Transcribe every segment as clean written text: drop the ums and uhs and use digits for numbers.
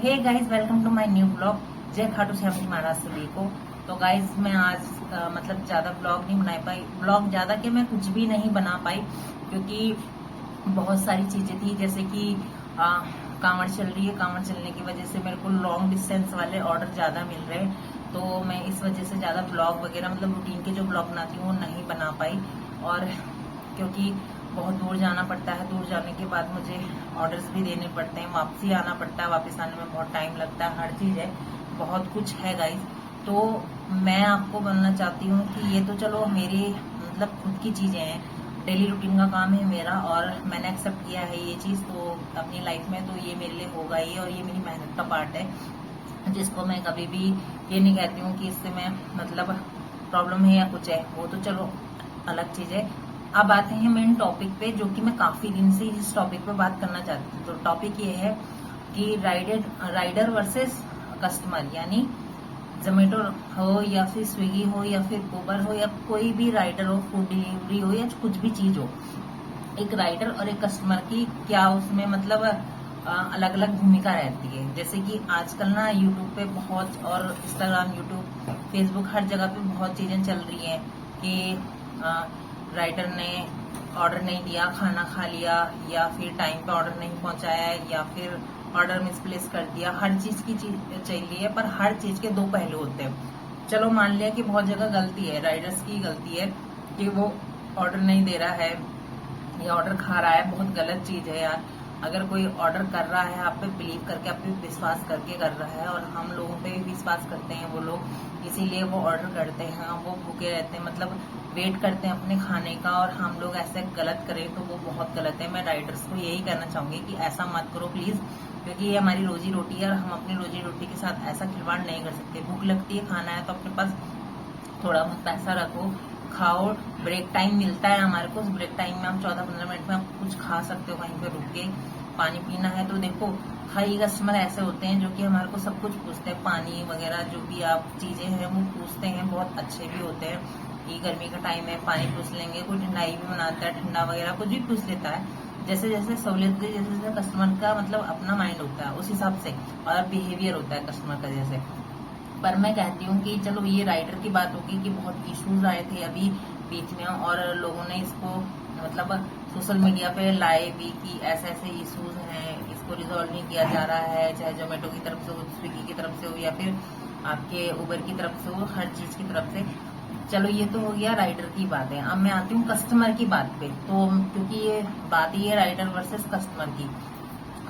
Hey guys, welcome to my new blog. जय खाटू श्याम जी महाराज सभी को। तो गाइस मैं आज मतलब ज्यादा ब्लॉग नहीं बना पाई। ब्लॉग ज्यादा के मैं कुछ भी नहीं बना पाई क्योंकि बहुत सारी चीजें थी, जैसे कि कांवड़ चल रही है। कांवड़ चलने की वजह से मेरे को लॉन्ग डिस्टेंस वाले ऑर्डर ज्यादा मिल रहे हैं, तो मैं इस वजह से ज्यादा ब्लॉग वगैरह मतलब रूटीन के जो ब्लॉग बनाती हूँ वो नहीं बना पाई। और क्योंकि बहुत दूर जाना पड़ता है, दूर जाने के बाद मुझे ऑर्डर्स भी देने पड़ते हैं, वापसी आना पड़ता है, वापस आने में बहुत टाइम लगता है, हर चीज है, बहुत कुछ है गाइस। तो मैं आपको बोलना चाहती हूँ कि ये तो चलो मेरी मतलब खुद की चीजें हैं, डेली रूटीन का काम है मेरा, और मैंने एक्सेप्ट किया है ये चीज तो अपनी लाइफ में, तो ये मेरे लिए होगा ही, और ये मेरी मेहनत का पार्ट है, जिसको मैं कभी भी ये नहीं कहती हूँ कि इससे मैं मतलब प्रॉब्लम है या कुछ है, वो तो चलो अलग चीज है। अब आते हैं मेन टॉपिक पे, जो कि मैं काफी दिन से इस टॉपिक पे बात करना चाहती हूँ। तो टॉपिक ये है कि राइडर वर्सेस कस्टमर, यानी जोमेटो हो या फिर स्विगी हो या फिर उबर हो या कोई भी राइडर हो, फूड डिलीवरी हो या कुछ भी चीज हो, एक राइडर और एक कस्टमर की क्या उसमें मतलब अलग अलग भूमिका रहती है। जैसे कि आजकल ना यूट्यूब पे बहुत, और इंस्टाग्राम, यूट्यूब, फेसबुक, हर जगह पे बहुत चीजें चल रही हैं कि राइडर ने ऑर्डर नहीं दिया, खाना खा लिया, या फिर टाइम पे ऑर्डर नहीं पहुंचाया, या फिर ऑर्डर मिसप्लेस कर दिया। हर चीज की चीज चाहिए है, पर हर चीज के दो पहलू होते हैं। चलो मान लिया कि बहुत जगह गलती है, राइडर्स की गलती है कि वो ऑर्डर नहीं दे रहा है या ऑर्डर खा रहा है, बहुत गलत चीज है यार। अगर कोई ऑर्डर कर रहा है आप पे बिलीव करके, आप पे विश्वास करके कर रहा है, और हम लोगों पे भी विश्वास करते हैं वो लोग, इसीलिए वो ऑर्डर करते हैं, वो भूखे रहते हैं, मतलब वेट करते हैं अपने खाने का, और हम लोग ऐसे गलत करें तो वो बहुत गलत है। मैं राइडर्स को यही कहना चाहूंगी कि ऐसा मत करो प्लीज, क्योंकि ये हमारी रोजी रोटी है और हम अपनी रोजी रोटी के साथ ऐसा खिलवाड़ नहीं कर सकते। भूख लगती है, खाना है, तो अपने पास थोड़ा बहुत पैसा रखो, खाओ। ब्रेक टाइम मिलता है हमारे को, उस ब्रेक टाइम में हम 14-15 मिनट में आप कुछ खा सकते हो, कहीं पे रुक के पानी पीना है तो देखो, कई कस्टमर ऐसे होते हैं जो कि हमारे को सब कुछ पूछते हैं, पानी वगैरह जो भी आप चीजें हैं वो पूछते हैं, बहुत अच्छे भी होते हैं कि गर्मी का टाइम है पानी पूछ लेंगे, कोई ठंडाई भी बनाता है, ठंडा वगैरह कुछ भी पूछ लेता है। जैसे जैसे सहूलियत, जैसे जैसे कस्टमर का मतलब अपना माइंड होता है उस हिसाब से, और बिहेवियर होता है कस्टमर का जैसे। पर मैं कहती हूँ कि चलो ये राइडर की बात होगी कि बहुत इश्यूज आए थे अभी बीच में, और लोगों ने इसको मतलब सोशल मीडिया पे लाए भी कि ऐसे ऐसे इश्यूज हैं, इसको रिजॉल्व नहीं किया जा रहा है, चाहे जोमेटो की तरफ से हो, स्विगी की तरफ से हो, या फिर आपके उबर की तरफ से हो, हर चीज की तरफ से। चलो ये तो हो गया राइडर की बात है। अब मैं आती हूँ कस्टमर की बात पे, तो क्योंकि ये बात ही है राइडर वर्सेस कस्टमर की,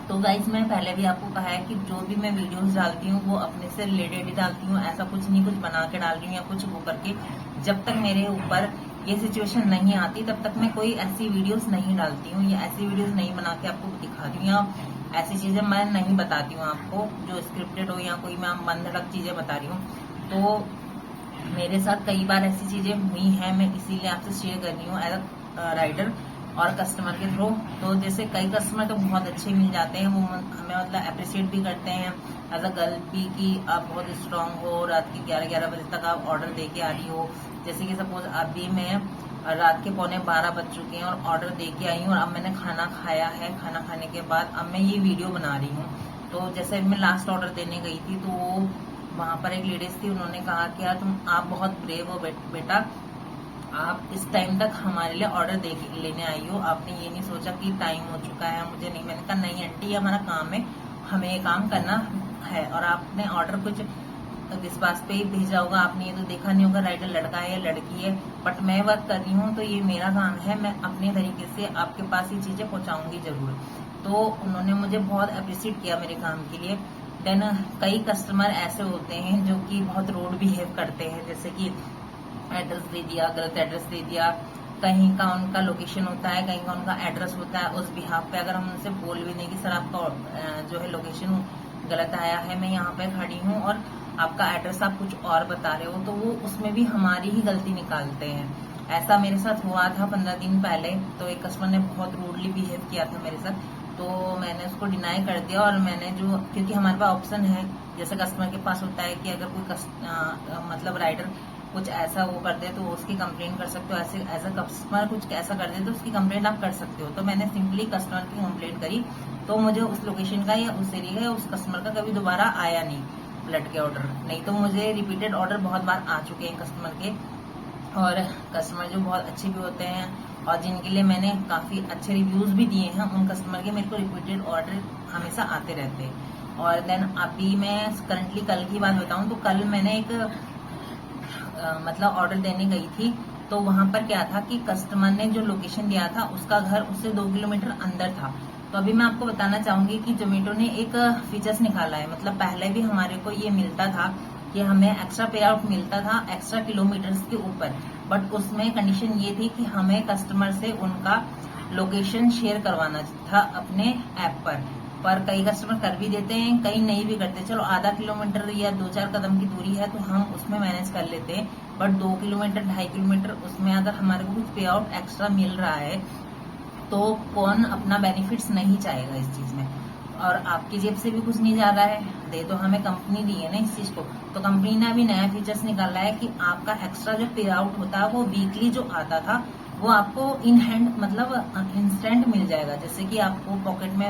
तो गाइज मैं पहले भी आपको कहा है कि जो भी मैं वीडियोस डालती हूँ वो अपने से रिलेटेड ही डालती हूँ, ऐसा कुछ नहीं कुछ बना के डाल रही हूँ या कुछ वो करके। जब तक मेरे ऊपर ये सिचुएशन नहीं आती तब तक मैं कोई ऐसी वीडियोस नहीं डालती हूँ, या ऐसी वीडियोस नहीं बना के आपको दिखा रही हूँ, या ऐसी चीजें मैं नहीं बताती हूँ आपको जो स्क्रिप्टेड हो, या कोई मैं मन धड़क चीजें बता रही हूँ। तो मेरे साथ कई बार ऐसी चीजें हुई हैं, मैं इसीलिए आपसे शेयर कर रही हूँ एज अ राइडर और कस्टमर के थ्रू। तो जैसे कई कस्टमर तो बहुत अच्छे मिल जाते हैं, वो हमें मतलब अप्रिशिएट भी करते हैं एज अ गर्ल भी कि आप बहुत स्ट्रांग हो, रात के 11-11 बजे तक आप ऑर्डर दे के आ रही हो। जैसे कि सपोज अभी मैं रात के 11:15 बज चुके हैं और ऑर्डर दे के आई हूँ, और अब मैंने खाना खाया है, खाना खाने के बाद अब मैं ये वीडियो बना रही हूँ। तो जैसे मैं लास्ट ऑर्डर देने गई थी तो वहां पर एक लेडीज थी, उन्होंने कहा कि यार आप बहुत ब्रेव हो बेटा, आप इस टाइम तक हमारे लिए ऑर्डर दे लेने आई हो, आपने ये नहीं सोचा कि टाइम हो चुका है, मुझे नहीं। मैंने कहा नहीं आंटी, ये हमारा काम है, हमें ये काम करना है, और आपने ऑर्डर कुछ विश्वास पे ही भेजा होगा, आपने ये तो देखा नहीं होगा राइडर लड़का है या लड़की है, बट मैं वर्क कर रही हूँ तो ये मेरा काम है, मैं अपने तरीके से आपके पास ये चीजें पहुंचाऊंगी जरूर। तो उन्होंने मुझे बहुत अप्रिशिएट किया मेरे काम के लिए। देन कई कस्टमर ऐसे होते हैं जो कि बहुत रूड बिहेव करते हैं, जैसे कि एड्रेस दे दिया, गलत एड्रेस दे दिया, कहीं का उनका लोकेशन होता है, कहीं का उनका एड्रेस होता है, उस बिहाफ पे अगर हम उनसे बोल भी दें कि सर आपका जो है लोकेशन गलत आया है, मैं यहाँ पे खड़ी हूँ और आपका एड्रेस आप कुछ और बता रहे हो, तो वो उसमें भी हमारी ही गलती निकालते हैं। ऐसा मेरे साथ हुआ था 15 दिन पहले, तो एक कस्टमर ने बहुत रूडली बिहेव किया था मेरे साथ, तो मैंने उसको डिनाई कर दिया, और मैंने जो, क्योंकि हमारे पास ऑप्शन है, जैसे कस्टमर के पास होता है कि अगर कोई मतलब राइडर कुछ ऐसा वो कर दे तो उसकी कंप्लेंट कर सकते हो, ऐसे एज अ कस्टमर कुछ ऐसा कर दे तो उसकी कंप्लेंट आप कर सकते हो। तो मैंने सिंपली कस्टमर की कंप्लेंट करी, तो मुझे उस लोकेशन का या उस एरिया का या उस कस्टमर का कभी दोबारा आया नहीं ब्लड के ऑर्डर। नहीं तो मुझे रिपीटेड ऑर्डर बहुत बार आ चुके हैं कस्टमर के, और कस्टमर जो बहुत अच्छे भी होते हैं और जिनके लिए मैंने काफी अच्छे रिव्यूज भी दिए हैं, उन कस्टमर के मेरे को रिपीटेड ऑर्डर हमेशा आते रहते हैं। और देन अभी मैं करंटली कल की बात बताऊं तो कल मैंने एक मतलब ऑर्डर देने गई थी, तो वहां पर क्या था कि कस्टमर ने जो लोकेशन दिया था उसका घर उससे 2 किलोमीटर अंदर था। तो अभी मैं आपको बताना चाहूंगी कि जोमेटो ने एक फीचर्स निकाला है, मतलब पहले भी हमारे को ये मिलता था कि हमें एक्स्ट्रा पे आउट मिलता था एक्स्ट्रा किलोमीटर्स के ऊपर, बट उसमें कंडीशन ये थी कि हमें कस्टमर से उनका लोकेशन शेयर करवाना था अपने ऐप पर कई कस्टमर कर भी देते हैं, कई नहीं भी करते। चलो आधा किलोमीटर या 2-4 कदम की दूरी है तो हम उसमें मैनेज कर लेते हैं, बट 2 किलोमीटर 2.5 किलोमीटर उसमें अगर हमारे को कुछ पे आउट एक्स्ट्रा मिल रहा है तो कौन अपना बेनिफिट्स नहीं चाहेगा इस चीज में। और आपकी जेब से भी कुछ नहीं जा रहा है, दे तो हमें कंपनी दी है ना इस चीज को। तो कंपनी ने अभी नया फीचर्स निकाला है कि आपका एक्स्ट्रा जो पे आउट होता है वो वीकली जो आता था वो आपको इन हैंड मतलब इंस्टेंट मिल जाएगा। जैसे कि आपको पॉकेट में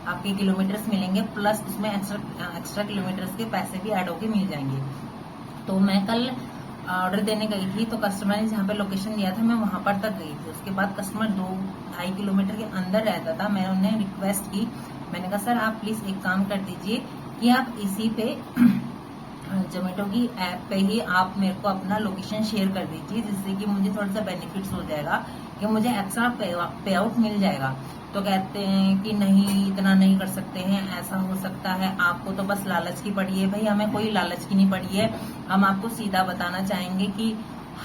आपके किलोमीटर्स मिलेंगे, प्लस उसमें एक्स्ट्रा किलोमीटर्स के पैसे भी ऐड होके मिल जाएंगे। तो मैं कल ऑर्डर देने गई थी, तो कस्टमर ने जहाँ पे लोकेशन दिया था मैं वहां पर तक गई थी। उसके बाद कस्टमर 2-2.5 किलोमीटर के अंदर रहता था। मैंने उन्हें रिक्वेस्ट की, मैंने कहा सर आप प्लीज एक काम कर दीजिए कि आप इसी पे जोमेटो की ऐप पे ही आप मेरे को अपना लोकेशन शेयर कर दीजिए, जिससे कि मुझे थोड़ा सा बेनिफिट्स हो जाएगा कि मुझे एक्स्ट्रा पे आउट मिल जाएगा। तो कहते हैं कि नहीं इतना नहीं कर सकते हैं, ऐसा हो सकता है, आपको तो बस लालच की पड़ी है। भाई हमें कोई लालच की नहीं पड़ी है, हम आपको सीधा बताना चाहेंगे कि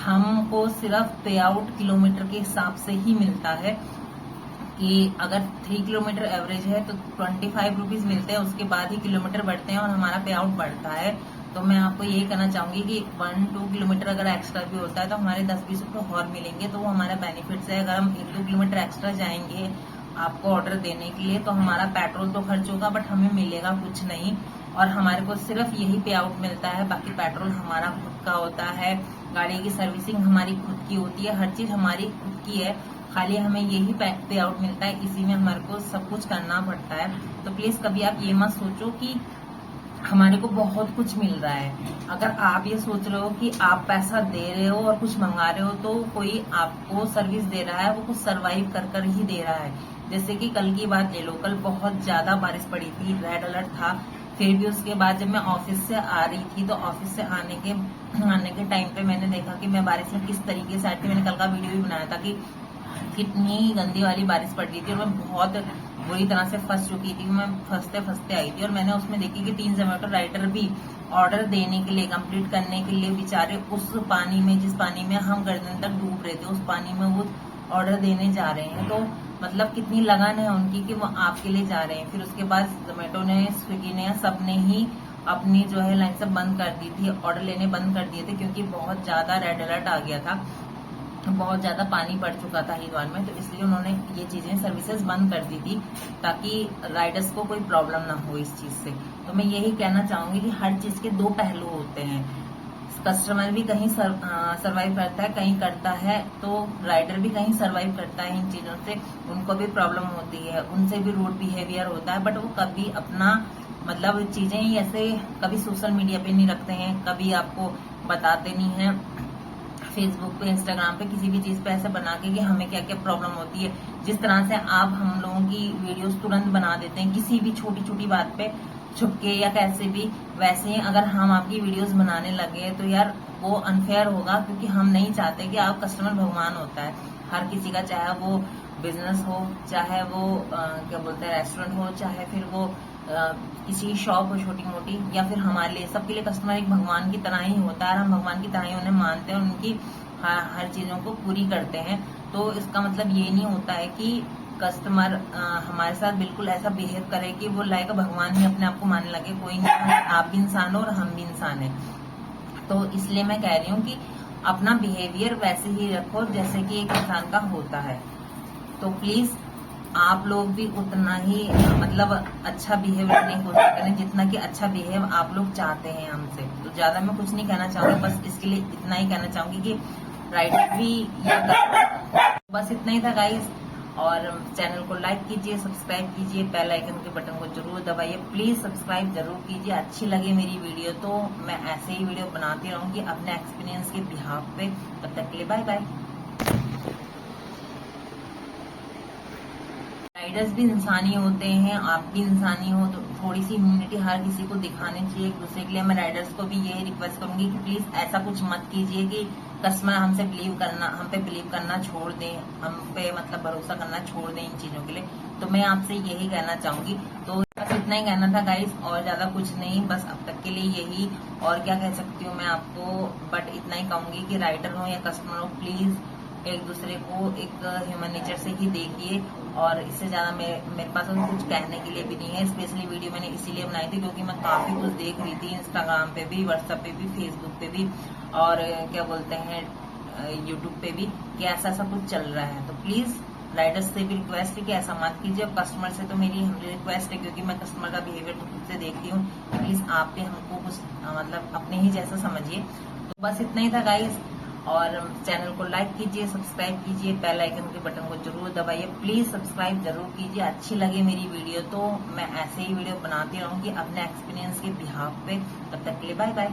हमको सिर्फ पे आउट किलोमीटर के हिसाब से ही मिलता है कि अगर 3 किलोमीटर एवरेज है तो 25 रुपीज मिलते हैं, उसके बाद ही किलोमीटर बढ़ते हैं और हमारा पे आउट बढ़ता है। तो मैं आपको यही कहना चाहूंगी कि 1-2 किलोमीटर अगर एक्स्ट्रा भी होता है तो हमारे 10-20 रुपए और मिलेंगे, तो वो हमारा बेनिफिट्स है। अगर हम 1-2 किलोमीटर एक्स्ट्रा जाएंगे आपको ऑर्डर देने के लिए तो हमारा पेट्रोल तो खर्च होगा, बट हमें मिलेगा कुछ नहीं, और हमारे को सिर्फ यही पे आउट मिलता है। बाकी पेट्रोल हमारा खुद का होता है, गाड़ी की सर्विसिंग हमारी खुद की होती है, हर चीज हमारी खुद की है, खाली हमें यही पे आउट मिलता है, इसी में हमारे को सब कुछ करना पड़ता है। तो प्लीज कभी आप ये मत सोचो कि हमारे को बहुत कुछ मिल रहा है। अगर आप ये सोच रहे हो कि आप पैसा दे रहे हो और कुछ मंगा रहे हो तो कोई आपको सर्विस दे रहा है, वो कुछ सरवाइव कर ही दे रहा है। जैसे कि कल की बात ले लो, कल बहुत ज्यादा बारिश पड़ी थी, रेड अलर्ट था, फिर भी उसके बाद जब मैं ऑफिस से आ रही थी तो ऑफिस से आने के टाइम पे मैंने देखा कि मैं बारिश में किस तरीके से आई थी। मैंने कल का वीडियो भी बनाया था कि कितनी गंदी वाली बारिश पड़ रही थी और मैं बहुत बुरी तरह से फंस चुकी थी। मैं फंसते आई थी और मैंने उसमें देखी कि 3 जोमेटो राइडर भी ऑर्डर देने के लिए, कंप्लीट करने के लिए बेचारे उस पानी में, जिस पानी में हम गर्दन तक डूब रहे थे, उस पानी में वो ऑर्डर देने जा रहे हैं। तो मतलब कितनी लगन है उनकी कि वो आपके लिए जा रहे हैं। फिर उसके बाद जोमेटो ने, स्विगी ने, सबने ही अपनी जो है लाइन सब बंद कर दी थी, ऑर्डर लेने बंद कर दिए थे, क्योंकि बहुत ज्यादा रेड अलर्ट आ गया था, बहुत ज्यादा पानी पड़ चुका था हरिद्वार में। तो इसलिए उन्होंने ये चीजें सर्विसेज बंद कर दी थी ताकि राइडर्स को कोई प्रॉब्लम ना हो इस चीज से। तो मैं यही कहना चाहूंगी कि हर चीज के 2 पहलू होते हैं। कस्टमर भी कहीं सरवाइव करता है, कहीं करता है, तो राइडर भी कहीं सरवाइव करता है इन चीजों से। उनको भी प्रॉब्लम होती है, उनसे भी रूड बिहेवियर होता है, बट वो कभी अपना मतलब चीजें ऐसे कभी सोशल मीडिया पे नहीं रखते हैं, कभी आपको बताते नहीं है फेसबुक पे, इंस्टाग्राम पे, किसी भी चीज पे ऐसे बना के कि हमें क्या क्या प्रॉब्लम होती है। जिस तरह से आप हम लोगों की वीडियोस तुरंत बना देते हैं किसी भी छोटी छोटी बात पे छुपके या कैसे भी, वैसे ही अगर हम आपकी वीडियोस बनाने लगे तो यार वो अनफेयर होगा, क्योंकि हम नहीं चाहते कि आप कस्टमर भगवान होता है हर किसी का, चाहे वो बिजनेस हो, चाहे वो क्या बोलते हैं रेस्टोरेंट हो, चाहे फिर वो किसी शॉप हो छोटी मोटी, या फिर हमारे लिए, सबके लिए कस्टमर एक भगवान की तरह ही होता है और हम भगवान की तरह ही उन्हें मानते हैं, उनकी हर चीजों को पूरी करते हैं। तो इसका मतलब ये नहीं होता है कि कस्टमर हमारे साथ बिल्कुल ऐसा बिहेव करे कि वो लाइक भगवान ही अपने आप को मानने लगे। कोई नहीं, आप भी इंसान हो और हम भी इंसान है। तो इसलिए मैं कह रही हूँ कि अपना बिहेवियर वैसे ही रखो जैसे कि एक इंसान का होता है। तो प्लीज आप लोग भी उतना ही मतलब अच्छा बिहेवियर नहीं कोशिश करें जितना कि अच्छा बिहेव आप लोग चाहते हैं हमसे। तो ज्यादा मैं कुछ नहीं कहना चाहूंगी, बस इसके लिए इतना ही कहना चाहूंगी कि राइडर भी ये बस इतना ही था गाइस। और चैनल को लाइक कीजिए, सब्सक्राइब कीजिए, बेल आइकन के बटन को जरूर दबाइए, प्लीज सब्सक्राइब जरूर कीजिए। अच्छी लगे मेरी वीडियो तो मैं ऐसे ही वीडियो बनाती रहूंगी अपने एक्सपीरियंस के बिहाफ पे। तब तक के लिए बाय बाय। राइडर्स भी इंसानी होते हैं, आप भी इंसानी हो, तो थोड़ी सी ह्यूमैनिटी हर किसी को दिखानी चाहिए एक दूसरे के लिए। मैं राइडर्स को भी यही रिक्वेस्ट करूंगी कि प्लीज ऐसा कुछ मत कीजिए कि कस्टमर हम पे बिलीव करना छोड़ दें, हम पे मतलब भरोसा करना छोड़ दें इन चीजों के लिए। तो मैं आपसे यही कहना चाहूंगी। तो बस इतना ही कहना था गाइस, और ज्यादा कुछ नहीं, बस अब तक के लिए यही। और क्या कह सकती हूँ मैं आपको, बट इतना ही कहूंगी कि राइडर हो या कस्टमर हो, प्लीज एक दूसरे को एक ह्यूमन नेचर से ही देखिए। और इससे ज्यादा मेरे पास कुछ कहने के लिए भी नहीं है। स्पेशली वीडियो मैंने इसीलिए बनाई थी क्योंकि मैं काफी कुछ देख रही थी इंस्टाग्राम पे भी, व्हाट्सएप पे भी, फेसबुक पे भी, और क्या बोलते हैं यूट्यूब पे भी, कि ऐसा ऐसा कुछ चल रहा है। तो प्लीज राइडर्स से भी रिक्वेस्ट है कि ऐसा मत कीजिए। और कस्टमर से तो मेरी रिक्वेस्ट है, क्योंकि मैं कस्टमर का बिहेवियर तो खुद से देखती हूँ, प्लीज आप भी हमको कुछ मतलब अपने ही जैसा समझिए। तो बस इतना ही था गाइज। और चैनल को लाइक कीजिए, सब्सक्राइब कीजिए, बेल आइकन के बटन को जरूर दबाइए, प्लीज सब्सक्राइब जरूर कीजिए। अच्छी लगे मेरी वीडियो तो मैं ऐसे ही वीडियो बनाती रहूंगी अपने एक्सपीरियंस के बिहाफ पे। तब तक के लिए बाय बाय।